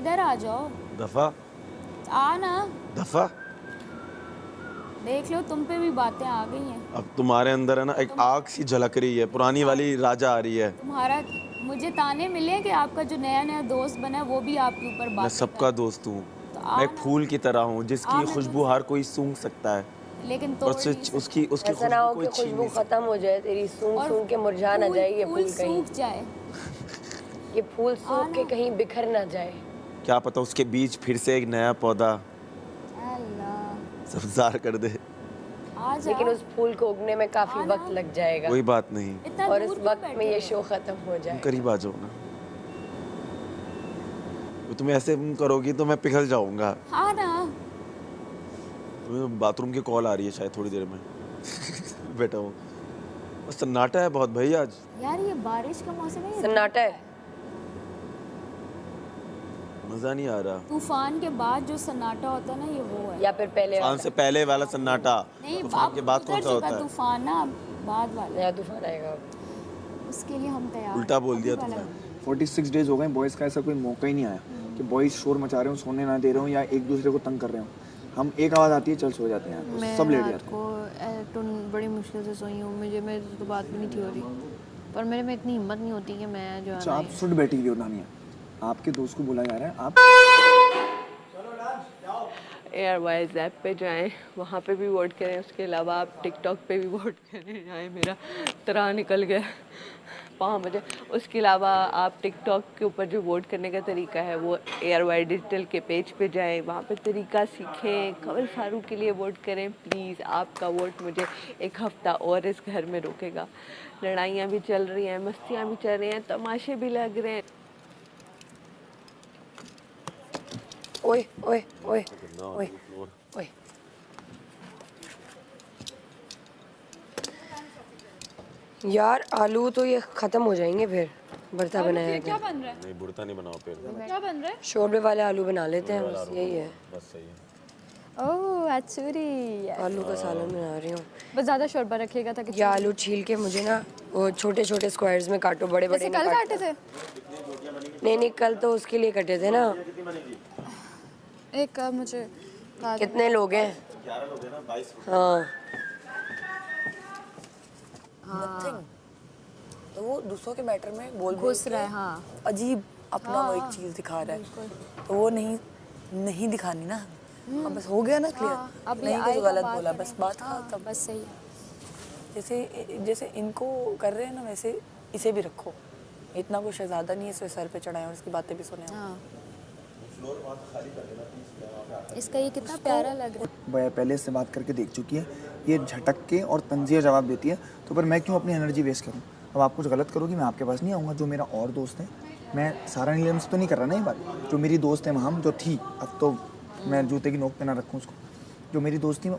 इधर आ जाओ। दफा आ ना, दफा। देख लो तुम पे भी बातें आ गई हैं। अब तुम्हारे अंदर है ना एक आग सी झलक रही है, पुरानी वाली राजा आ रही है। तुम्हारा मुझे ताने मिले कि आपका जो नया नया दोस्त बना है वो भी आपके ऊपर मैं बातें सबका कर। दोस्त हूँ। तो मैं आ एक ना, फूल की तरह हूँ जिसकी मैं खुशबू तुझसे हर कोई सूंघ सकता है, लेकिन और तोड़ नहीं सकता। उसकी उसकी ऐसा ना खुशबू हो कोई कि छीन खुशबू नहीं सकता। खत्म हो जाए तेरी, सूंघ और सूंघ के मुरझा ना जाए ये फूल कहीं। सूख जाए। ये फूल आ सूख के ना। कहीं बिखर ना जाए। क्या पता उसके बीच फिर से एक नया पौधा अल्लाह, सब्जार कर दे। आ जा। लेकिन उस फूल को उगने में काफी आ ना। वक्त लग जाएगा, कोई बात नहीं, इतना और दूर इस क्यों वक्त में बैठे ये हो? शो खत्म हो तुम जाएगा। करीब आ जाओ ना। तुम ऐसे करोगी तो मैं पिघल जाऊंगा। आ ना। तुम्हें बाथरूम की कॉल आ रही है शायद थोड़ी देर में। बैठा हूँ, बस सन्नाटा है बहुत भाई आज। यार ये बारिश का मौसम है, ये सन्नाटा है। मजा नहीं आ रहा। तूफान के बाद जो सन्नाटा होता है ना, ये वो है। या फिर पहले तूफान वाला से पहले वाला सन्नाटा, नहीं, तूफान के बाद कौन गुजर सा चुका होता है? तूफान ना, बाद वाला। नया तूफान आएगा। उसके लिए हम तैयार उल्टा बोल अभी दिया वाला तुमने। नहीं। 46 डेज हो गए, बॉयज़ का ऐसा कोई मौका ही नहीं आया कि बॉयज़ शोर मचा रहे हो, सोने ना दे रहे हो या एक दूसरे को तंग कर रहे हो। हम एक आवाज़ आती है चल सो जाते हैं, मैं सब लेट रात जाते हैं। को बड़ी मुश्किल से सोई हूँ। मुझे मेरे तो बात भी नहीं थी हो रही, पर मेरे में इतनी हिम्मत नहीं होती कि मैं जो है अच्छा, ना आप सुट बैठी हुई हो नानिया, आपके दोस्त को बोला जा रहा है आप एयरवाइज ऐप पे जाएं, वहाँ पे भी वोट करें। उसके अलावा आप टिकटॉक पे भी वोट करें जाएं। मेरा तरह निकल गया 5 बजे। उसके अलावा आप टिकटॉक के ऊपर जो वोट करने का तरीका है वो एयरवाई डिजिटल के पेज पे जाएं, वहाँ पे तरीका सीखें। कंवल फारूक के लिए वोट करें प्लीज़। आपका वोट मुझे एक हफ़्ता और इस घर में रोकेगा। लड़ाइयाँ भी चल रही हैं, मस्तियाँ भी चल रही हैं, तमाशे भी लग रहे हैं। ओए ओए ओए ओए ओए। यार आलू तो ये खत्म हो जाएंगे फिर भरता बनाया क्या था। बन रहा है? नहीं, बुरता नहीं बनाओ फिर। क्या बन रहा है? शोरबे वाले आलू बना लेते हैं, बस यही है। बस सही है। ओह अच्छूरी, आलू का सालन बना रही हूँ। बस ज़्यादा शोरबा रखिएगा ताकि ये आलू छील के मुझे ना वो छोटे छोटे स्क्वायर्स में काटो, बड़े बड़े जैसे नहीं कल काटते। काटे थे। नहीं नहीं, कल तो उसके लिए कटे थे ना। एक मुझे कितने लोग हैं? हाँ। Nothing. तो वो दूसरों के मैटर में बोल घुस रहा है। हाँ, अजीब अपना वो एक चीज दिखा रहा है, तो वो नहीं दिखानी ना। अब बस हो गया ना क्लियर। अभी नहीं कुछ आएगा, गलत बात बोला, करेंगे। बस बात हाँ, खत्म। बस सही है। जैसे जैसे इनको कर रहे हैं ना, वैसे इसे भी रखो। इतना कोई शहजादा नहीं है इसे सर पे चढ़ाए और इसकी बातें भी सुने। हाँ, इसका ये कितना प्यारा लग रहा है। वह पहले से बात करके देख चुकी है, ये झटक के और तंजिया जवाब देती है, तो पर मैं क्यों अपनी एनर्जी वेस्ट करूँ? अब आप कुछ गलत करोगी, मैं आपके पास नहीं आऊँगा। जो मेरा और दोस्त है, मैं सारा नीलम से तो नहीं कर रहा ना ये बात। जो मेरी दोस्त है वहाँ जो थी, अब तो मैं जूते की नोक पे ना रखूँ उसको। जो मेरी दोस्त थी मैं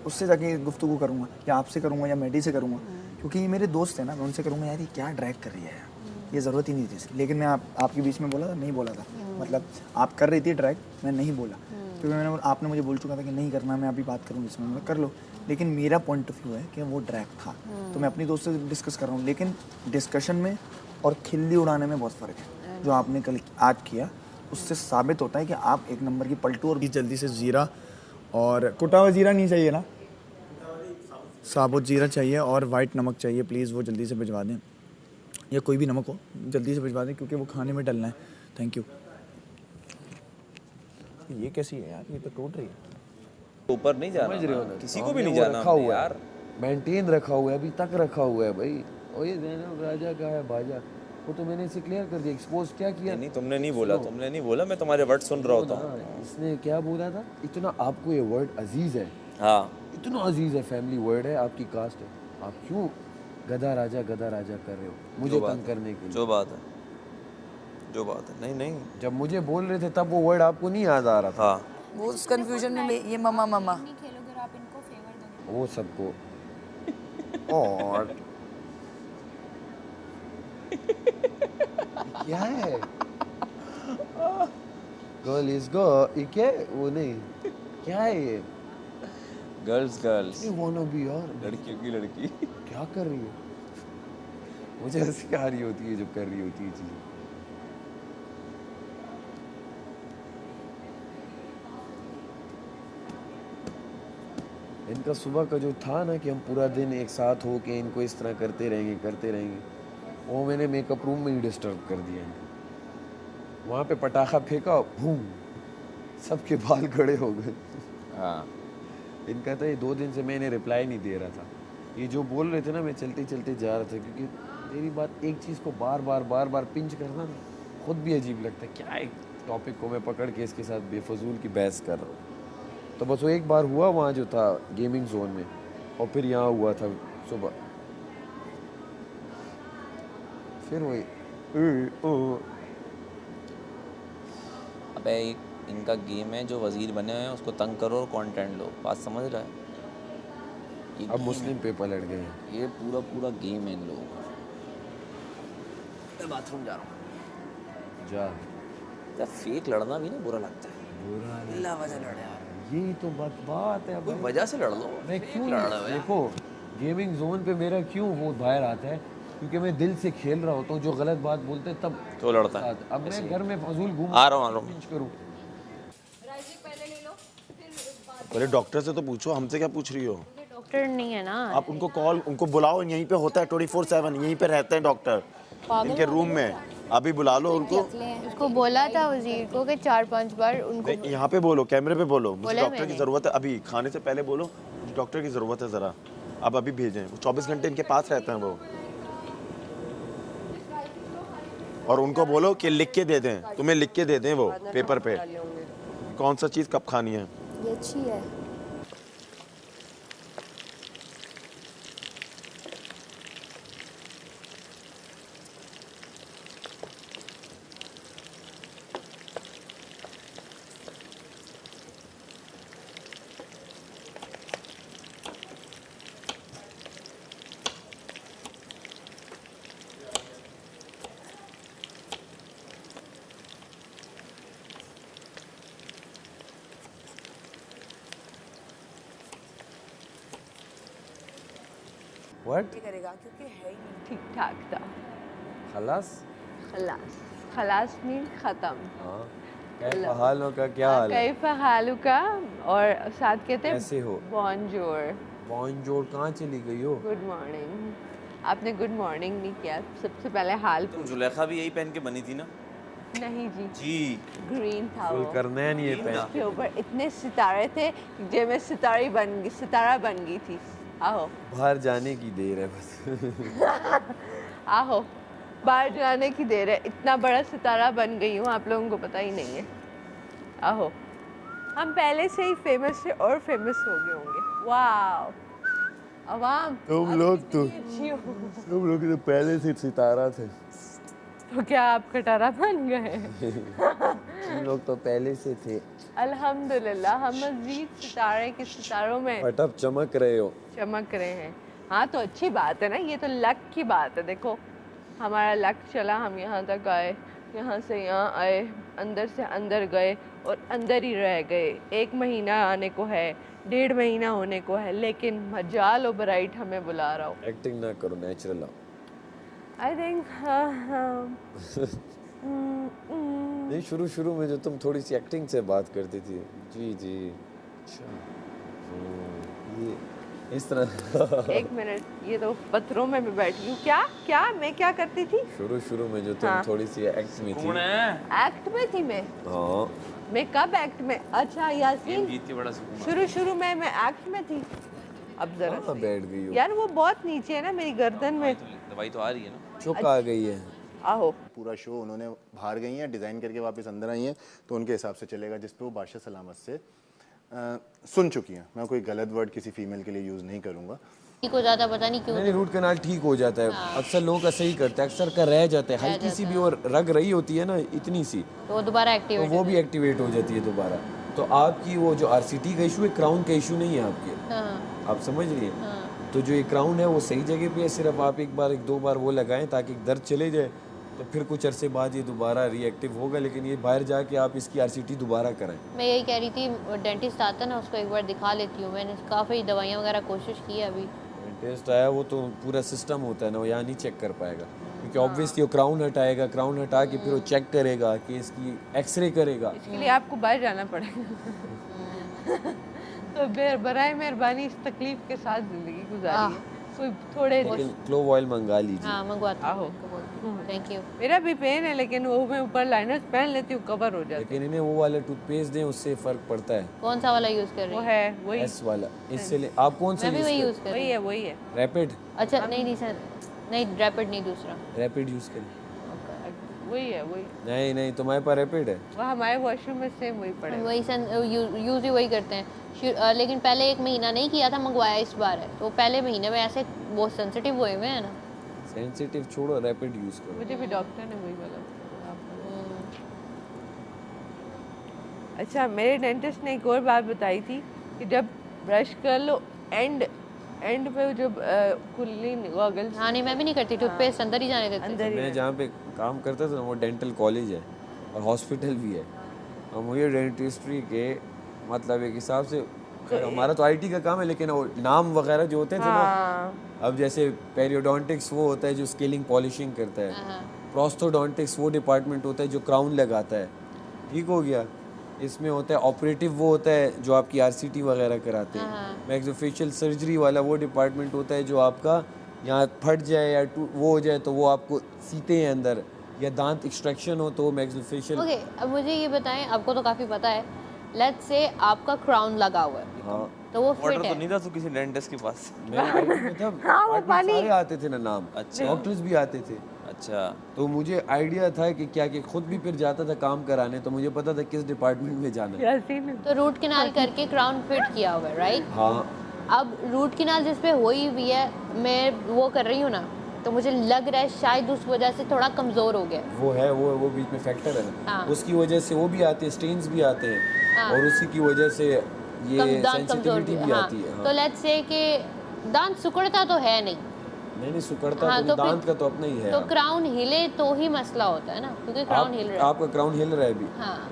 उससे जाके गुफ्तगू करूँगा, या आपसे करूँगा या मैडी से करूँगा, क्योंकि ये मेरे दोस्त हैं ना। मैं उनसे करूँगा यार ये क्या ड्रैग कर रही है यार, ये ज़रूरत ही नहीं थी इसकी। लेकिन मैं आपके बीच में बोला था, नहीं बोला था, मतलब आप कर रही थी ड्रैग, मैं नहीं बोला, क्योंकि आपने मुझे बोल चुका था कि नहीं करना, मैं अभी बात करूँगी इसमें, मैं कर लो। लेकिन मेरा पॉइंट ऑफ व्यू है कि वो ड्रैग था, तो मैं अपनी दोस्त से डिस्कस कर रहा हूँ। लेकिन डिस्कशन में और खिल्ली उड़ाने में बहुत फ़र्क है। जो आपने कल आज किया उससे साबित होता है कि आप एक नंबर की पलटू। और जल्दी से ज़ीरा और कुटा हुआ ज़ीरा नहीं चाहिए ना, साबुत ज़ीरा चाहिए और वाइट नमक चाहिए, प्लीज़ वो जल्दी से भिजवा दें, या कोई भी नमक हो जल्दी से भिजवा दें क्योंकि वो खाने में डलना है। Thank you. ये कैसी है यार, ये तो टूट रही है। ऊपर नहीं जाना, समझ रहे हो ना, किसी को भी नहीं जाना रखा हुआ यार। है, मेंटेन रखा हुआ है, अभी तक रखा हुआ है भाई। और ये ज़ैनब राजा का है बाजा, वो तो मैंने इसे क्लियर कर दिया, एक्सपोज क्या किया। नहीं, तुमने नहीं बोला, मैं तुम्हारे वर्ड सुन रहा होता हूँ। इसने क्या बोला था, इतना आपको ये वर्ड अजीज है, हाँ, इतना अजीज है, फैमिली वर्ड है, आपकी कास्ट है, आप क्यों गधा राजा कर रहे हो मुझे तंग करने के लिए? जो बात है, नहीं जब मुझे बोल रहे थे तब वो वर्ड आपको नहीं याद आ रहा था। हाँ, वो उस कंफ्यूजन में ये मम्मा मम्मा नहीं खेलोगे और आप इनको फेवर दोगे। वो सबको और क्या है गर्ल इज गर्ल, ये क्या है? वो नहीं, क्या है ये? गर्ल्स ये wanna be यार, लड़कियों की लड़की। क्या कर रही है? मुझे हंसी आ रही होती है जब कर रही होती है चीजें। इनका सुबह का जो था ना कि हम पूरा दिन एक साथ हो के इनको इस तरह करते रहेंगे, वो मैंने मेकअप रूम में ही डिस्टर्ब कर दिया इनको। वहाँ पे पटाखा फेंका, बूम, सबके बाल खड़े हो गए। हाँ इनका था ये 2 दिन से मैं इन्हें रिप्लाई नहीं दे रहा था। ये जो बोल रहे थे ना, मैं चलते चलते जा रहा था, क्योंकि मेरी बात एक चीज़ को बार बार पिंच करना ना खुद भी अजीब लगता है। क्या एक टॉपिक को मैं पकड़ के इसके साथ बेफजूल की बहस कर रहा हूँ। तो बस वो एक बार हुआ वहाँ जो था गेमिंग जोन में, और फिर यहाँ हुआ था सुबह, फिर वही अबे एक इनका गेम है, जो वजीर बने हुए हैं उसको तंग करो और कंटेंट लो, बात समझ रहा है? ये अब game मुस्लिम पे पलट गए हैं। है, ये पूरा गेम है इन लोगों का। मैं बाथरूम जा रहा हूँ। जा जब फेक लड़ना भी ना बुरा लगता है, बिला वजह लड़े यार, यही तो बात है। कोई वजह से लड़ लो। मैं फेक क्यों लड़ रहे हो यार। देखो, गेमिंग जोन पे मेरा क्यों वो बाहर आता है, क्योंकि मैं दिल से खेल रहा होता हूँ। जो गलत बात बोलते हैं तब तो लड़ता है। साथ। अब मैं घर में फजूल घूम आ रहा हूँ पिंच करूँ। पहले डॉक्टर से तो पूछो, हमसे क्या पूछ रही हो? डॉक्टर नहीं है ना। आप उनको बुलाओ, यहीं पे होता है 24/7, यहीं पे रहते हैं डॉक्टर इनके रूम में। अभी बुला लो उनको। उसको बोला था वजीर को कि 4-5 बार उनको नहीं, यहाँ पे बोलो, कैमरे पे बोलो, मुझे बोला डॉक्टर की मैंने। ज़रूरत है। अभी खाने से पहले बोलो, मुझे डॉक्टर की ज़रूरत है ज़रा। अब अभी भेजें, वो 24 घंटे इनके पास रहते हैं वो। और उनको बोलो कि लिख के दे दें, तुम्हें लिख के दे दें वो पेपर पे, कौन सा चीज़ कब खानी है। ये अच्छी है। व्हाट? करेगा क्योंकि है ही नहीं। ठीक ठाक था। खलास? खलास मीन ख़त्म। हाँ। कैसा हाल का, क्या हाल है? कैफ हालू का, और साथ कहते हैं कैसे हो? Bonjour, bonjour. कहाँ चली गई हो? Good morning. आपने गुड मॉर्निंग नहीं किया। सबसे पहले हाल तुम जुलेखा भी यही पहन के बनी थी ना? नहीं जी, जी ग्रीन था फुल वो। करना है नहीं ये पहन। के ऊपर इतने सितारे थे जो मैं सितारा बन गई थी। आहो बाहर जाने की देर है बस। आहो, बाहर जाने की देर है। इतना बड़ा सितारा बन गई हूँ, आप लोगों को पता ही नहीं है। आहो, हम पहले से ही फेमस थे और फेमस हो गए होंगे। वाह अवाम, तुम लोग तो पहले से सितारा थे। तो क्या आप कटारा बन गए? तुम लोग तो पहले से थे। अल्हम्दुलिल्लाह, हम मजीद सितारे के सितारों में बट अब चमक रहे हो। चमक रहे हैं। हाँ तो अच्छी बात है ना, ये तो लक की बात है। देखो हमारा लक चला, हम यहाँ तक आए, यहाँ से यहाँ आए, अंदर से अंदर गए और अंदर ही रह गए। 1 महीना आने को है, 1.5 महीना होने को है, लेकिन मजाल और ब्राइट हमें बुला रहा हो। एक्टिंग ना करो, नेचुरल आओ। आई थिंक नहीं, शुरू में जो तुम थोड़ी सी एक्टिंग से बात करती थी। जी जी, अच्छा। ये इस तरह। 1 मिनट, ये तो पत्थरों में मैं बैठी हूँ। क्या मैं क्या करती थी? शुरू में जो तुम हाँ। थोड़ी सी एक्ट में थी। एक्ट में थी मैं? हाँ। मैं कब एक्ट में? अच्छा यासीन, जीत के बड़ा सुकून। शुरू में मैं एक्ट में थी। अब जरा कहाँ बैठ गई हो? यार वो बहुत नीचे है ना मेरी गर्दन में। दवाई तो आ रही है ना? चुक आ गई है। आहो, पूरा शो उन्होंने बाहर गई हैं, डिज़ाइन करके वापस अंदर आई हैं, तो उनके हिसाब से चलेगा, जिस पे वो बादशाह सलामत से सुन चुकी हैं। मैं कोई गलत वर्ड किसी फीमेल के लिए यूज़ नहीं करूँगा। को ज़्यादा पता नहीं क्यों। नहीं, रूट कनाल ठीक हो जाता है। अक्सर लोगों का सही करता है, अक्सर का रह जाता है। हल्की सी भी और रग रही होती है ना, इतनी सी, तो वो दोबारा तो एक्टिवेट वो भी एक्टिवेट हो जाती है दोबारा। तो आपकी वो जो आरसीटी का इशू है, क्राउन का इशू नहीं है आपके। हाँ आप समझ रही हैं? हाँ। तो जो ये क्राउन है वो सही जगह पे है। सिर्फ आप एक दो बार वो लगाएं ताकि दर्द चले जाए, तो फिर कुछ अरसे बाद ये दोबारा रिएक्टिव होगा। लेकिन ये बाहर जाके आप इसकी आरसीटी दोबारा कराएं। मैं यही कह रही थी, डेंटिस्ट आता ना, उसको एक बार दिखा लेती हूँ। मैंने काफ़ी दवाइयाँ वगैरह कोशिश की है अभी। टेस्ट आया, वो तो पूरा सिस्टम होता है ना, वो यहाँ नहीं चेक कर पाएगा, क्योंकि ऑब्वियसली वो क्राउन हटाएगा। क्राउन हटा के फिर वो चेक करेगा कि इसकी एक्सरे करेगा। इसके लिए आपको बाहर जाना पड़ेगा। तो बराए मेहरबानी इस तकलीफ के साथ जिंदगी गुजारिए, कोई थोड़े लेकिन क्लोव ऑयल मंगा लीजिए। हाँ मंगवाती आहो। हूँ, थैंक यू। मेरा भी पेन है लेकिन वो मैं ऊपर लाइनर्स पहन लेती हूँ, कवर हो जाता लेकिन इन्हें वो वाला टूथपेस्ट दें, उससे फर्क पड़ता है। कौन सा वाला यूज़ कर है। रही वो हो? है वही एस वाला, इससे आप कौन सा मैं भी वही यूज यूज़ कर रही हूँ। वही है रैपिड? अच्छा नहीं नहीं सर, नहीं रैपिड नहीं, दूसरा। रैपिड यूज करें। वही है वही। नहीं नहीं, तुम्हारे पास रैपिड है? वो हमारे वॉशरूम में सेम वही पड़ा है। वही यूज़ ही वही करते हैं। लेकिन पहले 1 महीना नहीं किया था, मंगवाया इस बार है, तो पहले महीने में ऐसे बहुत सेंसिटिव हुए हुए हैं ना। सेंसिटिव छोड़ो, रैपिड यूज करो। मुझे भी डॉक्टर ने वही बोला। अच्छा, मेरे डेंटिस्ट ने एक और बात बताई थी कि जब ब्रश कर लो एंड पे जो खुली गॉगल्स। हाँ नहीं, मैं भी नहीं करती, टूथपेस्ट अंदर ही जाने देते। अंदर ही मैं जहाँ पे काम करता था ना, वो डेंटल कॉलेज है और हॉस्पिटल भी है, और मुझे डेंटिस्ट्री के मतलब एक हिसाब से हमारा तो आईटी का काम है, लेकिन वो नाम वगैरह जो होते थे ना, अब जैसे पेरियोडोंटिक्स वो होता है जो स्केलिंग पॉलिशिंग करता है, प्रोस्थोडोंटिक्स वो डिपार्टमेंट होता है जो क्राउन लगाता है, ठीक हो गया। इसमें होता है ऑपरेटिव, वो होता है जो आपकी आरसीटी वगैरह कराते हैं। मैक्सिलोफेशियल सर्जरी वाला वो डिपार्टमेंट होता है जो आपका यहाँ फट जाए या वो हो जाए तो वो आपको सीते हैं अंदर, या दांत एक्सट्रैक्शन हो तो मैक्सिलोफेशियल। ओके, अब मुझे ये बताएं, आपको तो काफ़ी पता है, लेट्स से आपका क्राउन लगा हुआ है, हाँ, तो वो फिट ऑर्डर है। तो नहीं था तू किसी डेंटिस्ट के पास? मैं मतलब सारे आते थे ना नाम, अच्छा। डॉक्टर्स भी आते थे। अच्छा, तो मुझे आइडिया था कि क्या कि खुद भी फिर जाता था काम कराने, तो मुझे पता था किस डिपार्टमेंट में जाना है। यासीन तो रूट कैनाल करके क्राउन फिट किया हुआ है, राइट? हाँ, अब रूट कैनाल जिस पे हुई हुई है, मैं वो कर रही हूँ ना, तो मुझे लग रहा है शायद उस वजह से थोड़ा कमज़ोर हो गया। वो है, वो बीच में फैक्टर है ना, हाँ। उसकी वजह से वो भी आते हैं, स्टेन्स भी आते हैं, हाँ। और उसी की वजह से ये दांत कमज़ोर सेंसिटिविटी भी हाँ। आती है। हाँ। तो लेट्स से कि दांत सुकड़ता तो है नहीं, नहीं सुकड़ता हाँ, तो तो नहीं, दांत फिर- का तो अपना ही है। तो क्राउन हिले तो ही मसला होता है ना, क्योंकि क्राउन हिल रहा है। आपका क्राउन हिल रहा है अभी? हाँ,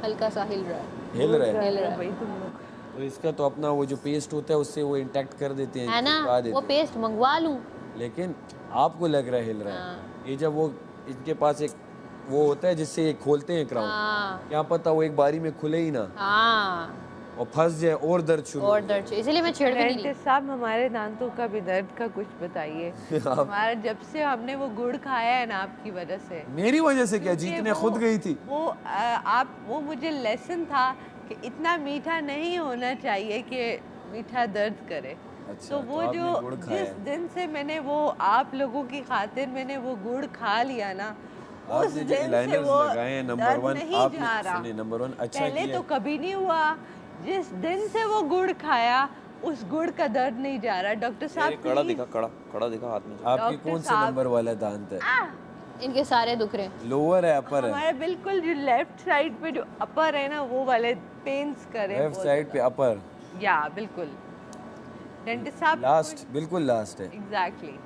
हल्का सा हिल रहा है। हिल रहा है, हिल रहा है, भाई तुम लोग। तो इसका तो अपना वो जो पेस्ट होता है उससे वो इंटैक्ट कर देते हैं, है ना, चिपका देते वो हैं। पेस्ट मंगवा लूँ। लेकिन आपको लग रहा है हिल रहा है, हाँ। ये जब वो इनके पास एक वो होता है जिससे ये खोलते हैं क्राउन, हाँ क्या पता वो एक बारी में खुले ही ना हाँ, और फंस जाए और दर्द शुरू और हो दर्द से- इसीलिए मैं छेड़ भी नहीं ली। डेंटिस्ट साहब, हमारे दांतों का भी दर्द का कुछ बताइए। हमारा जब से हमने वो गुड़ खाया है ना आपकी वजह से। जाए। मेरी वजह से क्या, क्योंकि जीतने वो- खुद गई थी। वो मुझे लेसन था कि इतना मीठा नहीं होना चाहिए कि मीठा दर्द करे। अच्छा, तो वो आपने जो गुड़ खाया जिस है। दिन से मैंने वो आप लोगों की खातिर मैंने वो गुड़ खा लिया ना, उस आपने जो दिन से लाइनर्स वो लगाए हैं नंबर दर्द 1, नहीं आपने जा रहा। सुनिए, नंबर 1 अच्छा पहले किया तो कभी नहीं हुआ, जिस दिन से वो गुड़ खाया उस गुड़ का दर्द नहीं जा रहा। डॉक्टर साहब कड़ा please। दिखा, कड़ा दिखा हाथ में। आपकी डॉक्टर कौन से साहब- नंबर वाला दांत है? इनके सारे दुख रहे हैं। लोअर है, अपर है? हमारे बिल्कुल जो लेफ्ट साइड पे जो अपर है ना वो वाले पेन्स करे। लेफ्ट साइड पे अपर, या बिल्कुल डेंटिस्ट साहब लास्ट, बिल्कुल लास्ट है। एग्जैक्टली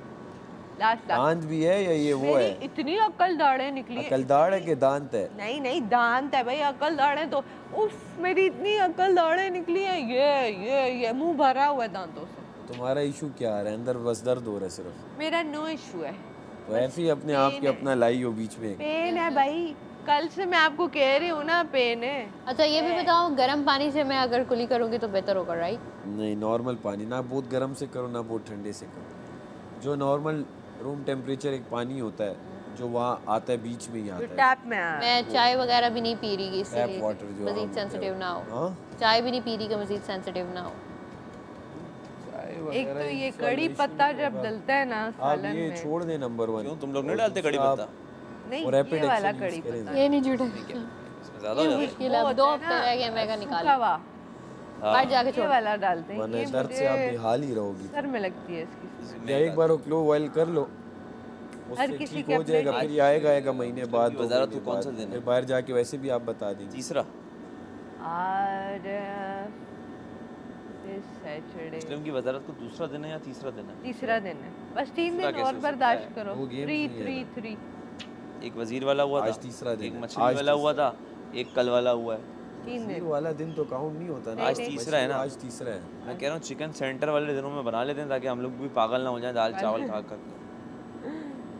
लास्ट दांत भी है या ये वो मेरी है? इतनी अक्ल दाढ़ें निकली है। अकलदाड़ है कि दांत है? नहीं नहीं दांत है भाई, अक्ल दाढ़ें तो उफ मेरी इतनी अक्ल दाढ़ें निकली है। ये मुंह भरा हुआ है दांतों से। तुम्हारा इशू क्या आ रहा है अंदर? बस दर्द हो रहा है सिर्फ? मेरा नो इशू है, तो ऐसे ही अपने आप के अपना लाई हो बीच में। पेन है भाई, कल से मैं आपको कह रही हूँ ना पेन है। अच्छा ये भी बताओ, गर्म पानी से मैं अगर कुली करूँगी तो बेहतर होगा, राइट? नहीं, नॉर्मल पानी, ना बहुत गर्म से करो ना बहुत ठंडे से करो। जो नॉर्मल रूम टेम्परेचर एक पानी होता है जो वहाँ आता है, बीच में ही जो आता है। टैप में आ मैं चाय वगैरह भी नहीं पी रही इसलिए water जो मजीद हम सेंसिटिव ना हो। हाँ? चाय भी नहीं पी रही कि मजीद सेंसिटिव ना हो। एक तो ये कड़ी पत्ता जब डलता है ना आप सालन ये में, छोड़ दें नंबर 1। क्यों तुम लोग नहीं डालते कड़ी पत्ता? नहीं और रैपिड ये वाला एक्शन कड़ी यूज करें। पत्ता ये नहीं झूठा, इसमें ज्यादा हो जाता है। मुश्किल है, अब 2 हफ्ते रह गए, मैं निकाल सूखा हुआ, बाहर जाके ये छोड़। वाला डालते हैं। वरना ये दर्द से आप मुझे बेहाल ही रहोगी। सर में लगती है इसकी। या एक बार वो क्लोव ऑयल कर लो, उससे किसी ठीक के हो अपने जाएगा। taste फिर ये आएगा महीने बाद, 2 वज़ारत महीने को कौन बाद। सा देना है? फिर बाहर जाके वैसे भी आप बता देंगे। तीसरा और this Saturday मुस्लिम की वजारत को दूसरा दिन है या तीसरा दिन है? तीसरा दिन है, बस 3 तीसरा दिन कैसे और हो सकता बर्दाश्त है? करो। वो game 3 नहीं है 3 ना। 3 एक वजीर वाला हुआ था, आज तीसरा दिन एक है। मछली आज वाला हुआ तीसरा। था, एक कल वाला हुआ है। 3 ये दिन। वाला दिन तो काउंट नहीं होता ना। आज तीसरा है ना? आज तीसरा है। मैं कह रहा हूँ चिकन सेंटर वाले दिनों में बना लेते हैं ताकि हम लोग भी पागल ना हो जाए दाल चावल खा कर।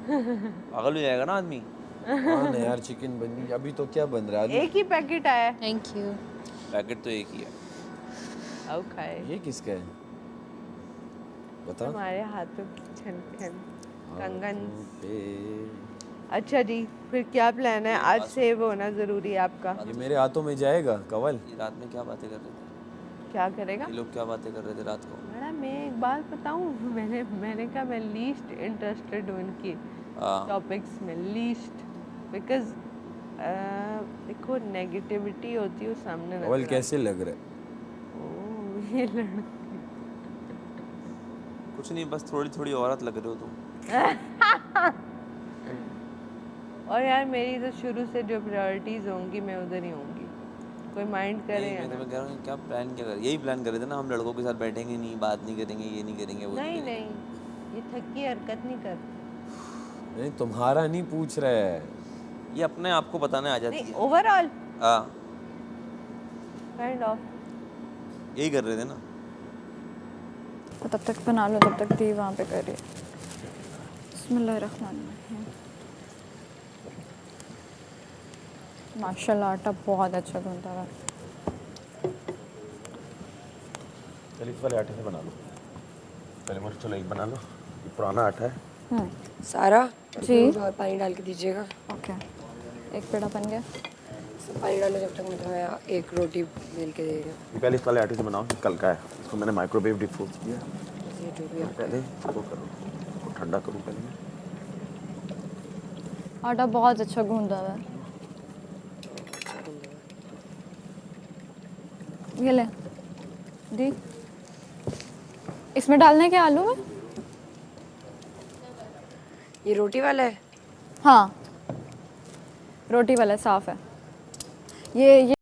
पागल हो जाएगा ना आदमी। हाँ ना यार, चिकन बन गई। अभी तो क्या बन रहा है? एक ही पैकेट आया है। Thank you. पैकेट तो एक ही है। आओ खाए। ये किसका है बता। हमारे हाथों की छन कंगन। पे अच्छा जी, फिर क्या प्लान है? आज सेव होना ज़रूरी है आपका। ये मेरे हाथों में जाएगा कवल। ये रात में क्या बातें कर रहे थे? क्या करेगा? ये लोग क्या बातें कर रहे थे रात को? मैडम मैं एक बात बताऊं, मैंने कहा मैं लीस्ट इंटरेस्टेड हूँ इनकी हाँ। टॉपिक्स में, लीस्ट, बिकॉज देखो नेगेटिविटी होती है वो सामने कवल नजर कैसे लग रहा है? आती है। ओह, ये लड़का कुछ नहीं, बस थोड़ी थोड़ी औरत लग रहे हो तुम। और यार मेरी तो शुरू से जो प्रायोरिटीज होंगी मैं उधर ही होंगी, कोई माइंड करे नहीं, या मैं ना। तुम्हें कह रहा हूँ क्या प्लान क्या कर, यही प्लान कर रहे थे ना हम लड़कों के साथ बैठेंगे नहीं, बात नहीं करेंगे, ये नहीं करेंगे, वो नहीं करेंगे। नहीं, ये थकी हरकत नहीं कर। नहीं तुम्हारा नहीं पूछ रहा है। ये अपने आप को बताने आ जाती नहीं, है। ओवरऑल हाँ, काइंड ऑफ। यही कर रहे थे ना। तो तब तक बना लो, तब तक दी वहाँ पे करिए। बिस्मिल्लाहिर्रहमानिर्रहीम। माशाल्लाह आटा बहुत अच्छा गूंथा हुआ है। चल इस वाले आटे से बना लो पहले। मुझे चलो एक बना लो, ये पुराना आटा है। सारा जी। और पानी डाल के दीजिएगा। ओके, एक पेड़ा बन गया। पानी डालो जब तक मैं तुम्हें एक रोटी बेल के दे रही हूँ। ये पहले इस वाले आटे से बनाओ, ये कल का है। इसको मैंने माइक्रोवेव डिफ्यूज किया। ये जो भी पहले वो करो, इसको ठंडा करूँ पहले मैं। आटा बहुत अच्छा गूंथा हुआ है। ये ले दी, इसमें डालने के आलू में। ये रोटी वाला है। हाँ रोटी वाला साफ है ये